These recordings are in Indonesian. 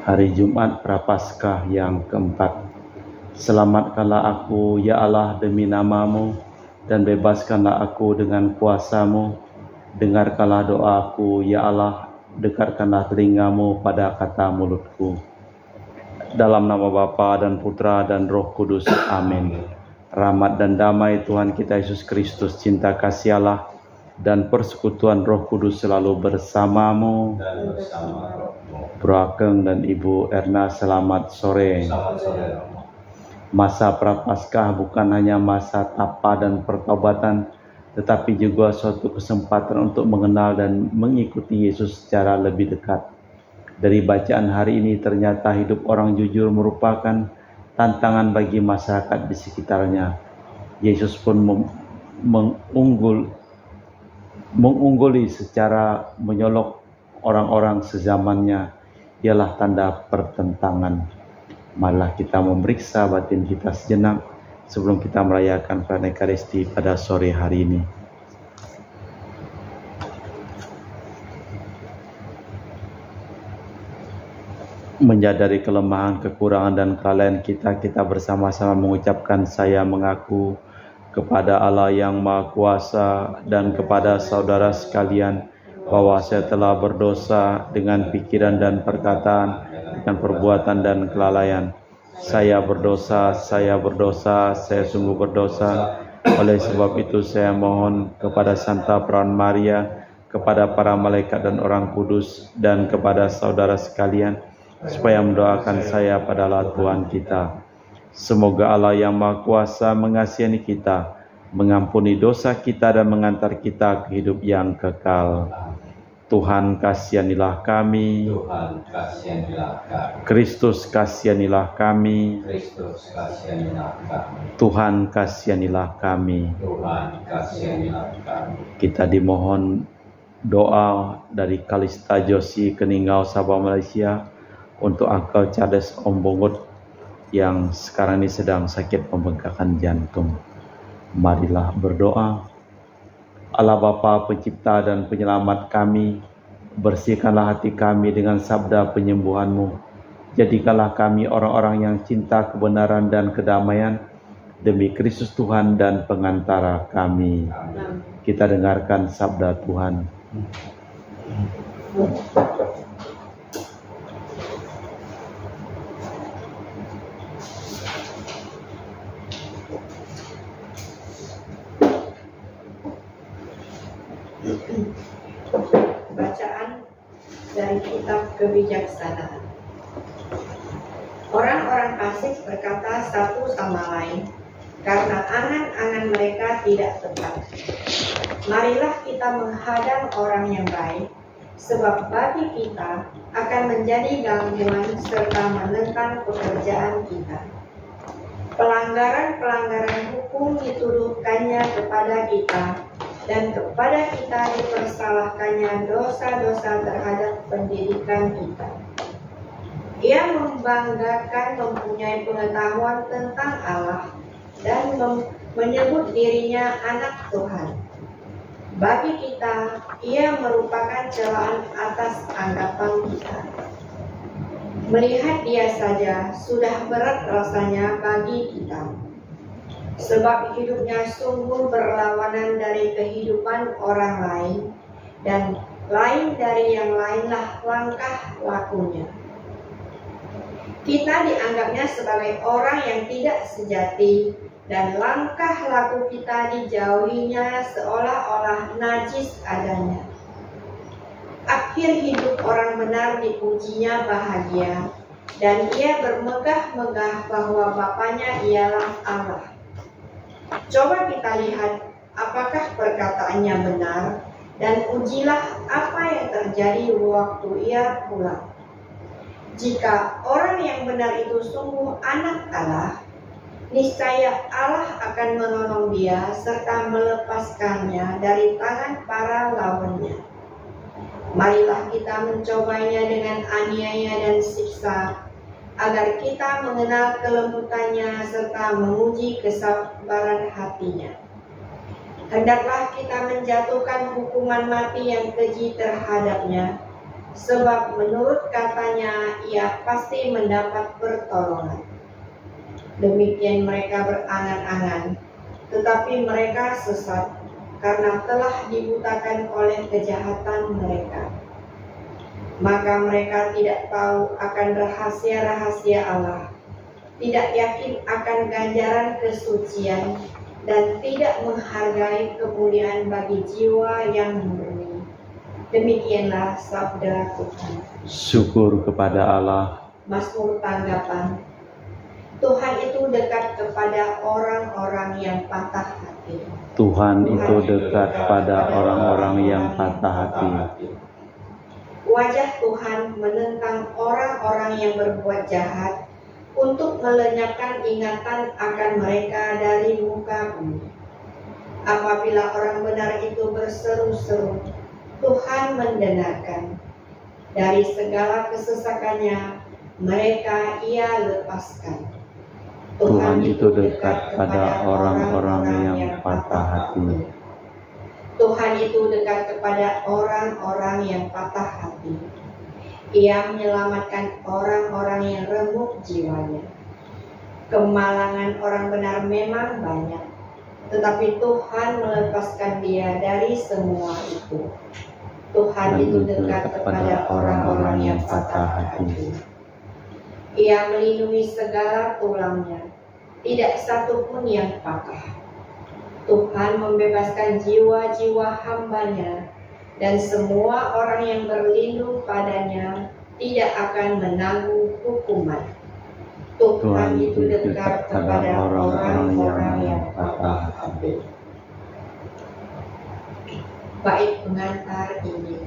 Hari Jumat Prapaskah yang keempat. Selamatkanlah aku, ya Allah, demi nama-Mu, dan bebaskanlah aku dengan kuasa-Mu. Dengarkanlah doaku, ya Allah, dekatkanlah telinga-Mu pada kata mulutku. Dalam nama Bapa dan Putra dan Roh Kudus. Amin. Rahmat dan damai Tuhan kita Yesus Kristus, cinta kasih Allah, dan persekutuan Roh Kudus selalu bersamamu. Dan bersama rohmu. Bro Ageng dan Ibu Erna, selamat sore. Selamat sore. Masa Prapaskah bukan hanya masa tapa dan pertobatan, tetapi juga suatu kesempatan untuk mengenal dan mengikuti Yesus secara lebih dekat. Dari bacaan hari ini, ternyata hidup orang jujur merupakan tantangan bagi masyarakat di sekitarnya. Yesus pun mengungguli secara menyolok orang-orang sezamannya. Ialah tanda pertentangan. Marilah kita memeriksa batin kita sejenak sebelum kita merayakan perayaan Ekaristi pada sore hari ini. Menyadari kelemahan, kekurangan, dan kelalaian kita bersama-sama mengucapkan saya mengaku kepada Allah yang Maha Kuasa dan kepada saudara sekalian bahwa saya telah berdosa dengan pikiran dan perkataan, dengan perbuatan dan kelalaian. Saya berdosa, saya sungguh berdosa. Oleh sebab itu saya mohon kepada Santa Perawan Maria, kepada para malaikat dan orang kudus, dan kepada saudara sekalian, supaya mendoakan saya pada Allah Tuhan kita. Semoga Allah yang Maha Kuasa mengasihani kita, mengampuni dosa kita, dan mengantar kita ke hidup yang kekal. Tuhan kasihanilah kami. Tuhan kasihanilah kami. Kristus kasihanilah kami. Kristus kasihanilah kami. Tuhan kasihanilah kami. Tuhan kasihanilah kami. Kita dimohon doa dari Kalista Josi Keningau, Sabah, Malaysia, untuk Uncle Charles Ombongot yang sekarang ini sedang sakit pembengkakan jantung. Marilah berdoa. Allah Bapa pencipta dan penyelamat kami, bersihkanlah hati kami dengan sabda penyembuhan-Mu. Jadikanlah kami orang-orang yang cinta kebenaran dan kedamaian, demi Kristus Tuhan dan pengantara kami. Amin. Kita dengarkan sabda Tuhan. Bacaan dari kitab kebijaksanaan. Orang-orang fasik berkata satu sama lain, karena angan-angan mereka tidak tepat. Marilah kita menghadang orang yang baik, sebab bagi kita akan menjadi gangguan serta menentang pekerjaan kita. Pelanggaran-pelanggaran hukum dituduhkannya kepada kita, dan kepada kita dipersalahkannya dosa-dosa terhadap pendidikan kita. Ia membanggakan mempunyai pengetahuan tentang Allah dan menyebut dirinya anak Tuhan. Bagi kita, ia merupakan celaan atas anggapan kita. Melihat dia saja sudah berat rasanya bagi kita, sebab hidupnya sungguh berlawanan dari kehidupan orang lain, dan lain dari yang lainlah langkah lakunya. Kita dianggapnya sebagai orang yang tidak sejati, dan langkah laku kita dijauhinya seolah-olah najis adanya. Akhir hidup orang benar dipujinya bahagia, dan ia bermegah-megah bahwa Bapaknya ialah Allah. Coba kita lihat apakah perkataannya benar, dan ujilah apa yang terjadi waktu ia pulang. Jika orang yang benar itu sungguh anak Allah, niscaya Allah akan menolong dia serta melepaskannya dari tangan para lawannya. Marilah kita mencobanya dengan aniaya dan siksa, agar kita mengenal kelembutannya serta menguji kesabaran hatinya. Hendaklah kita menjatuhkan hukuman mati yang keji terhadapnya, sebab menurut katanya ia pasti mendapat pertolongan. Demikian mereka berangan-angan, tetapi mereka sesat karena telah dibutakan oleh kejahatan mereka. Maka mereka tidak tahu akan rahasia-rahasia Allah, tidak yakin akan ganjaran kesucian, dan tidak menghargai kemuliaan bagi jiwa yang murni. Demikianlah sabda Tuhan. Syukur kepada Allah. Mazmur tanggapan. Tuhan itu dekat kepada orang-orang yang patah hati. Tuhan itu dekat pada orang-orang yang patah hati. Wajah Tuhan menentang orang-orang yang berbuat jahat untuk melenyapkan ingatan akan mereka dari muka bumi. Apabila orang benar itu berseru-seru, Tuhan mendengarkan. Dari segala kesesakannya, mereka Ia lepaskan. Tuhan itu dekat pada orang-orang yang patah hati. Tuhan itu dekat kepada orang-orang yang patah hati. Ia menyelamatkan orang-orang yang remuk jiwanya. Kemalangan orang benar memang banyak, tetapi Tuhan melepaskan dia dari semua itu. Tuhan itu dekat kepada orang-orang yang patah hati. Ia melindungi segala tulangnya, tidak satu pun yang patah. Tuhan membebaskan jiwa-jiwa hamba-Nya, dan semua orang yang berlindung padanya tidak akan menanggung hukuman. Tuhan itu dekat kepada orang-orang yang patah hati. Bait pengantar Injil.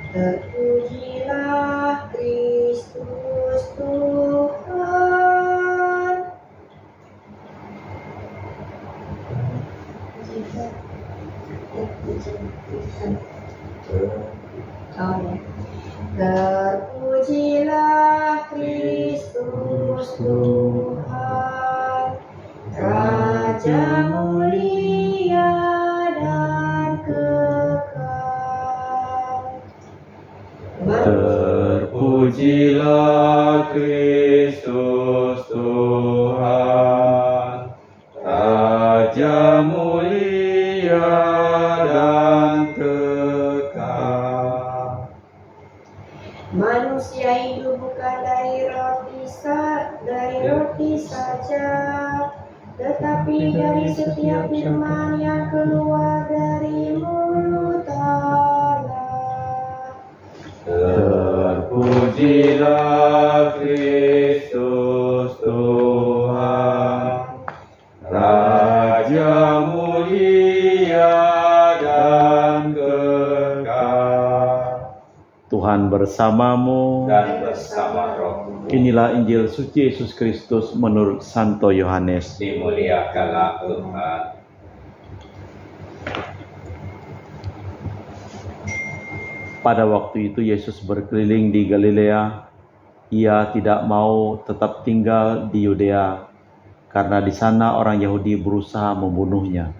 Terpujilah Kristus Tuhan. Terpujilah Kristus Tuhan, Raja mulia dan kekal. Terpujilah Kristus Tuhan, Raja mulia dan kekal. Manusia hidup bukan dari roti saja, tetapi dari setiap firman yang keluar dari mulut Allah. Terpujilah Kristus Tuhan, Raja mulia dan kekal. Tuhan bersamamu Dan bersama rohmu. Inilah Injil suci Yesus Kristus menurut Santo Yohanes. Dimuliakanlah Tuhan. Pada waktu itu Yesus berkeliling di Galilea. Ia tidak mau tetap tinggal di Yudea, karena di sana orang Yahudi berusaha membunuhnya.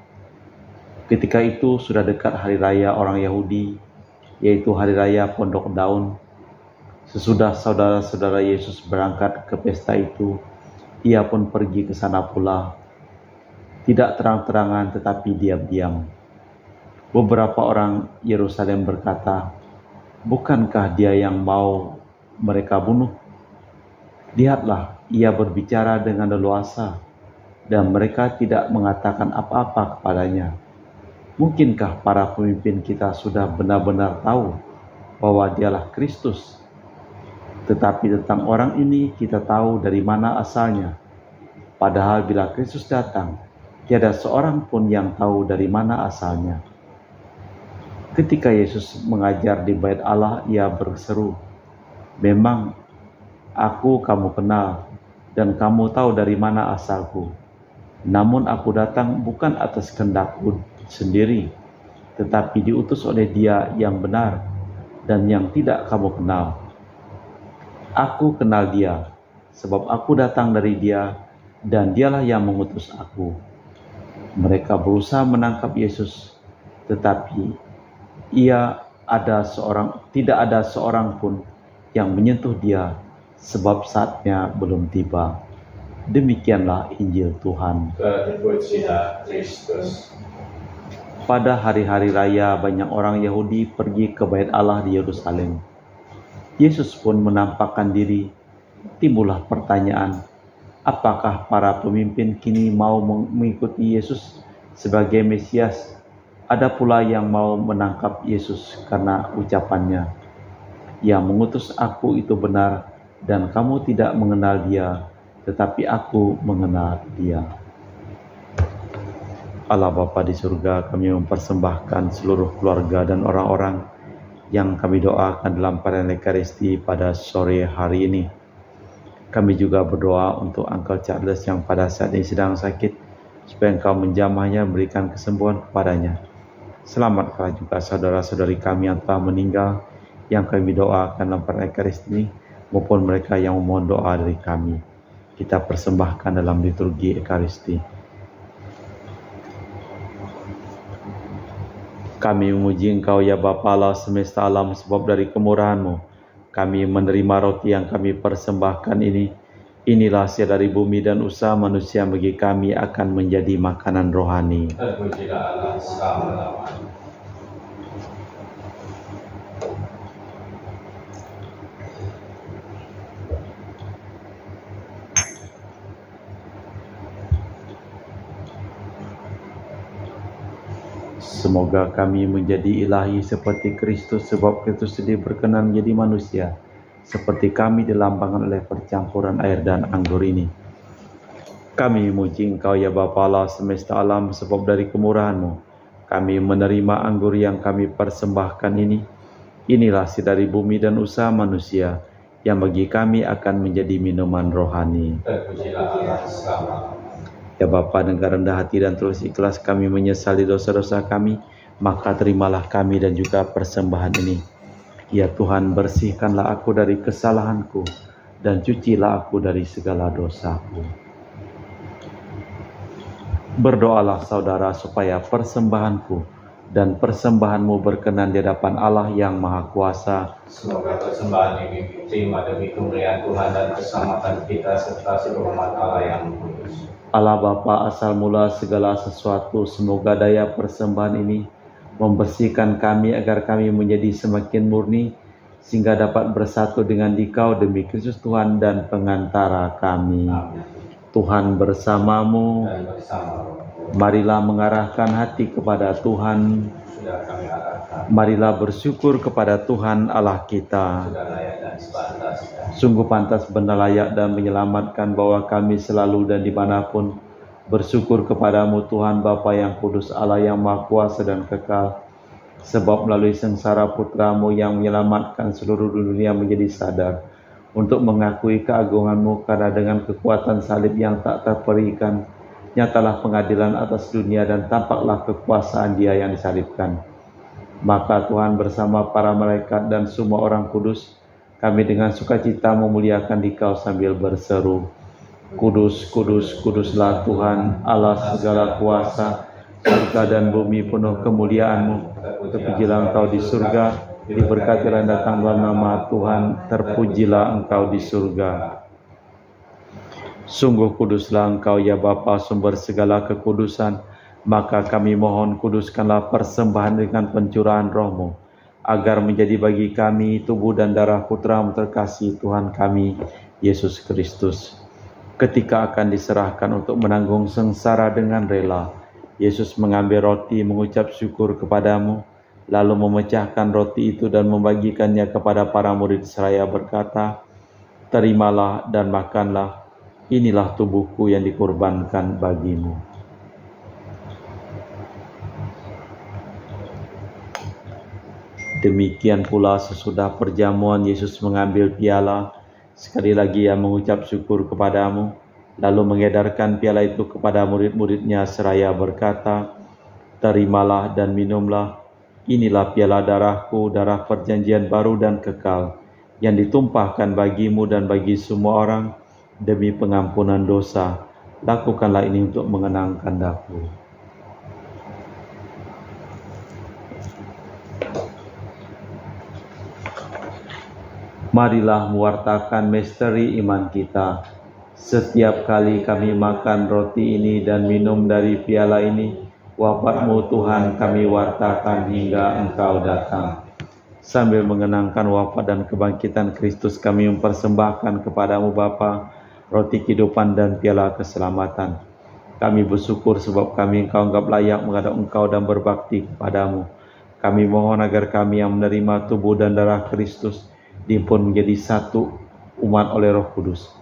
Ketika itu sudah dekat hari raya orang Yahudi, yaitu hari raya Pondok Daun. Sesudah saudara-saudara Yesus berangkat ke pesta itu, ia pun pergi ke sana pula. Tidak terang-terangan tetapi diam-diam. Beberapa orang Yerusalem berkata, "Bukankah dia yang mau mereka bunuh? Lihatlah, ia berbicara dengan leluasa, dan mereka tidak mengatakan apa-apa kepadanya. Mungkinkah para pemimpin kita sudah benar-benar tahu bahwa dialah Kristus? Tetapi tentang orang ini kita tahu dari mana asalnya. Padahal bila Kristus datang, tiada seorang pun yang tahu dari mana asalnya." Ketika Yesus mengajar di Bait Allah, ia berseru, "Memang aku kamu kenal, dan kamu tahu dari mana asalku. Namun aku datang bukan atas kehendakku sendiri, tetapi diutus oleh Dia yang benar dan yang tidak kamu kenal. Aku kenal Dia, sebab aku datang dari Dia, dan Dialah yang mengutus aku." Mereka berusaha menangkap Yesus, tetapi tidak ada seorang pun yang menyentuh dia, sebab saatnya belum tiba. Demikianlah Injil Tuhan. Terpujilah Kristus. Pada hari-hari raya, banyak orang Yahudi pergi ke Bait Allah di Yerusalem. Yesus pun menampakkan diri. Timbullah pertanyaan, apakah para pemimpin kini mau mengikuti Yesus sebagai Mesias? Ada pula yang mau menangkap Yesus karena ucapannya, "Yang mengutus aku itu benar, dan kamu tidak mengenal dia, tetapi aku mengenal dia." Allah Bapa di surga, kami mempersembahkan seluruh keluarga dan orang-orang yang kami doakan dalam perayaan Ekaristi pada sore hari ini. Kami juga berdoa untuk Uncle Charles yang pada saat ini sedang sakit, supaya Engkau menjamahnya, memberikan kesembuhan kepadanya. Selamatkanlah juga saudara-saudari kami yang telah meninggal, yang kami doakan dalam perayaan Ekaristi ini, maupun mereka yang memohon doa dari kami. Kita persembahkan dalam liturgi Ekaristi. Kami memuji Engkau ya Bapa Allah semesta alam, sebab dari kemurahan-Mu kami menerima roti yang kami persembahkan ini. Inilah hasil dari bumi dan usaha manusia, bagi kami akan menjadi makanan rohani. Terpujilah Allah selama-lamanya. Semoga kami menjadi ilahi seperti Kristus, sebab Kristus sendiri berkenan menjadi manusia, seperti kami dilambangkan oleh percampuran air dan anggur ini. Kami memuji Engkau ya Bapa Allah semesta alam, sebab dari kemurahan-Mu kami menerima anggur yang kami persembahkan ini. Inilah hasil dari bumi dan usaha manusia, yang bagi kami akan menjadi minuman rohani. Terpujilah Allah selama-lamanya. Ya Bapa, dengan rendah hati dan tulus ikhlas kami menyesali dosa-dosa kami, maka terimalah kami dan juga persembahan ini. Ya Tuhan, bersihkanlah aku dari kesalahanku, dan cucilah aku dari segala dosaku. Berdoalah saudara, supaya persembahanku dan persembahanmu berkenan di hadapan Allah yang Maha Kuasa. Semoga persembahan ini diterima demi kemuliaan Tuhan dan keselamatan kita, serta seluruh umat Allah yang kudus. Allah Bapa asal mula segala sesuatu, semoga daya persembahan ini membersihkan kami agar kami menjadi semakin murni, sehingga dapat bersatu dengan Dikau demi Kristus Tuhan dan pengantara kami. Amin. Tuhan bersamamu. Dan bersama rohmu. Marilah mengarahkan hati kepada Tuhan. Sudah kami arahkan. Marilah bersyukur kepada Tuhan Allah kita. Sudah layak dan sepantasnya. Sungguh pantas, benar, layak dan menyelamatkan bahwa kami selalu dan dimanapun bersyukur kepadamu Tuhan Bapa yang kudus, Allah yang Maha Kuasa dan kekal. Sebab melalui sengsara putramu yang menyelamatkan seluruh dunia menjadi sadar untuk mengakui keagunganmu, karena dengan kekuatan salib yang tak terperikan, nyatalah pengadilan atas dunia dan tampaklah kekuasaan Dia yang disalibkan. Maka Tuhan bersama para malaikat dan semua orang kudus, kami dengan sukacita memuliakan Dikau sambil berseru, Kudus, kudus, kuduslah Tuhan, Allah segala kuasa, surga dan bumi penuh kemuliaan-Mu. Terpujilah Engkau di surga, diberkatilah datang dalam nama Tuhan, terpujilah Engkau di surga. Sungguh kuduslah Engkau ya Bapa, sumber segala kekudusan, maka kami mohon kuduskanlah persembahan dengan pencurahan Roh-Mu, agar menjadi bagi kami tubuh dan darah Putra-Mu terkasih Tuhan kami, Yesus Kristus. Ketika akan diserahkan untuk menanggung sengsara dengan rela, Yesus mengambil roti, mengucap syukur kepadamu, lalu memecahkan roti itu dan membagikannya kepada para murid seraya berkata, Terimalah dan makanlah, inilah tubuhku yang dikorbankan bagimu. Demikian pula sesudah perjamuan Yesus mengambil piala, sekali lagi Ia mengucap syukur kepadamu, lalu mengedarkan piala itu kepada murid-muridnya seraya berkata, Terimalah dan minumlah, inilah piala darahku, darah perjanjian baru dan kekal, yang ditumpahkan bagimu dan bagi semua orang demi pengampunan dosa. Lakukanlah ini untuk mengenangkan aku. Marilah mewartakan misteri iman kita. Setiap kali kami makan roti ini dan minum dari piala ini, wafat-Mu Tuhan kami wartakan hingga Engkau datang. Sambil mengenangkan wafat dan kebangkitan Kristus, kami mempersembahkan kepada-Mu Bapa roti kehidupan dan piala keselamatan. Kami bersyukur sebab kami Engkau anggap layak menghadap Engkau dan berbakti kepada-Mu. Kami mohon agar kami yang menerima tubuh dan darah Kristus dihimpun menjadi satu umat oleh Roh Kudus.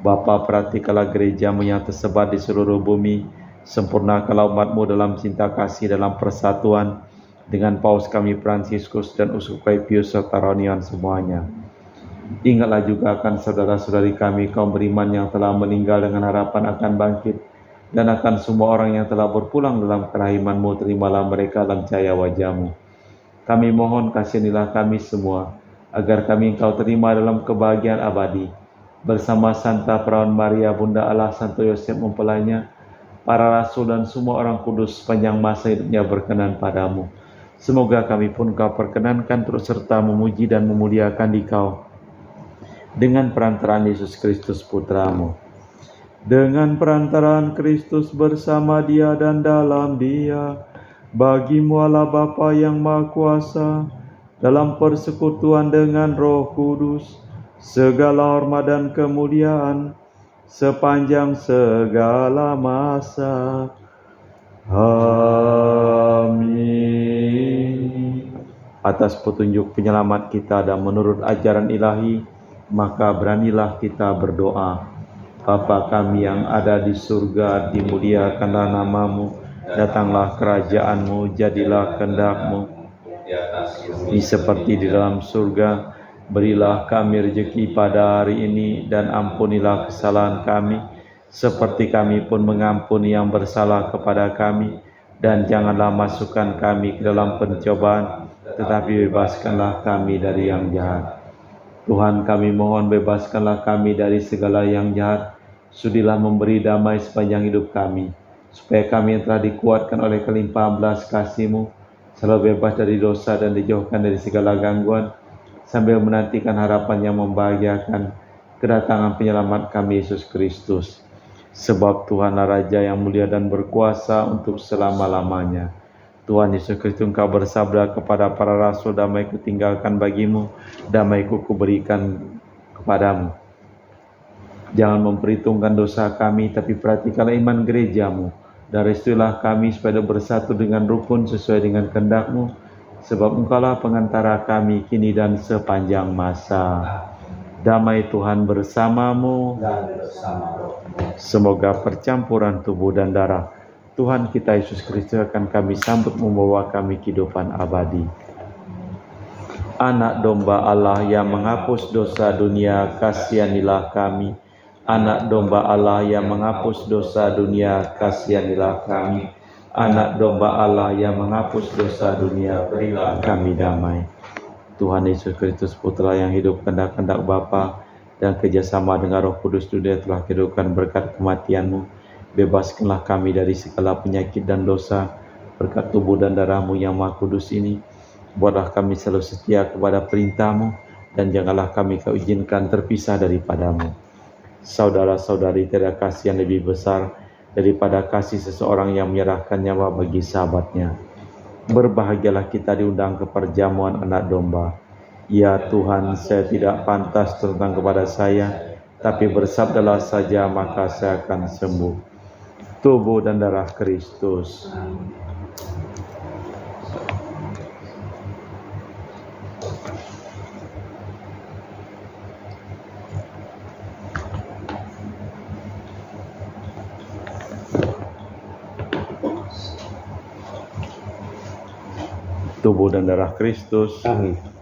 Bapa, perhatikanlah gereja-Mu yang tersebar di seluruh bumi. Sempurnakanlah umat-Mu dalam cinta kasih, dalam persatuan dengan Paus kami Fransiskus dan Uskup kami Pius serta rohaniwan semuanya. Ingatlah juga akan saudara-saudari kami kaum beriman yang telah meninggal dengan harapan akan bangkit, dan akan semua orang yang telah berpulang dalam kerahiman-Mu. Terimalah mereka dalam cahaya wajah-Mu. Kami mohon kasihanilah kami semua, agar kami Engkau terima dalam kebahagiaan abadi, bersama Santa Perawan Maria, Bunda Allah, Santo Yosef mempelainya, para rasul dan semua orang kudus sepanjang masa hidupnya berkenan padamu. Semoga kami pun Kau perkenankan terus serta memuji dan memuliakan Dikau dengan perantaraan Yesus Kristus Putra-Mu. Dengan perantaraan Kristus, bersama Dia dan dalam Dia, bagi-Mu Allah Bapa yang Maha Kuasa, dalam persekutuan dengan Roh Kudus, segala hormat dan kemuliaan sepanjang segala masa. Amin. Atas petunjuk penyelamat kita dan menurut ajaran ilahi, maka beranilah kita berdoa. Bapa kami yang ada di surga, dimuliakanlah nama-Mu, datanglah kerajaan-Mu, jadilah kehendak-Mu seperti di dalam surga. Berilah kami rezeki pada hari ini, dan ampunilah kesalahan kami, seperti kami pun mengampuni yang bersalah kepada kami. Dan janganlah masukkan kami ke dalam pencobaan, tetapi bebaskanlah kami dari yang jahat. Tuhan, kami mohon bebaskanlah kami dari segala yang jahat. Sudilah memberi damai sepanjang hidup kami, supaya kami yang telah dikuatkan oleh kelimpahan belas kasih-Mu selalu bebas dari dosa dan dijauhkan dari segala gangguan, sambil menantikan harapan yang membahagiakan, kedatangan penyelamat kami Yesus Kristus. Sebab Tuhanlah Raja yang mulia dan berkuasa untuk selama-lamanya. Tuhan Yesus Kristus, Engkau bersabda kepada para rasul, damai-Ku tinggalkan bagimu, damai-Ku kuberikan kepadamu. Jangan memperhitungkan dosa kami, tapi perhatikanlah iman gereja-Mu, dan restuilah kami supaya bersatu dengan rukun sesuai dengan kehendak-Mu, sebab Engkaulah pengantara kami kini dan sepanjang masa. Damai Tuhan bersamamu dan bersama rohmu. Semoga percampuran tubuh dan darah Tuhan kita Yesus Kristus akan kami sambut membawa kami kehidupan abadi. Anak domba Allah yang menghapus dosa dunia, kasihanilah kami. Anak domba Allah yang menghapus dosa dunia, kasihanilah kami. Anak domba Allah yang menghapus dosa dunia, berilah kami damai. Tuhan Yesus Kristus, Putra yang hidup kehendak-kehendak Bapa dan kerjasama dengan Roh Kudus, dunia telah dihidupkan berkat kematian-Mu. Bebaskanlah kami dari segala penyakit dan dosa berkat tubuh dan darah-Mu yang Maha Kudus ini. Buatlah kami selalu setia kepada perintah-Mu, dan janganlah kami Kau izinkan terpisah daripada-Mu. Saudara-saudari, tiada kasih yang lebih besar daripada kasih seseorang yang menyerahkan nyawa bagi sahabatnya. Berbahagialah kita diundang ke perjamuan anak domba. Ya Tuhan, saya tidak pantas tentang kepada saya, tapi bersabdalah saja maka saya akan sembuh. Tubuh dan darah Kristus. Tubuh dan darah Kristus. Amin.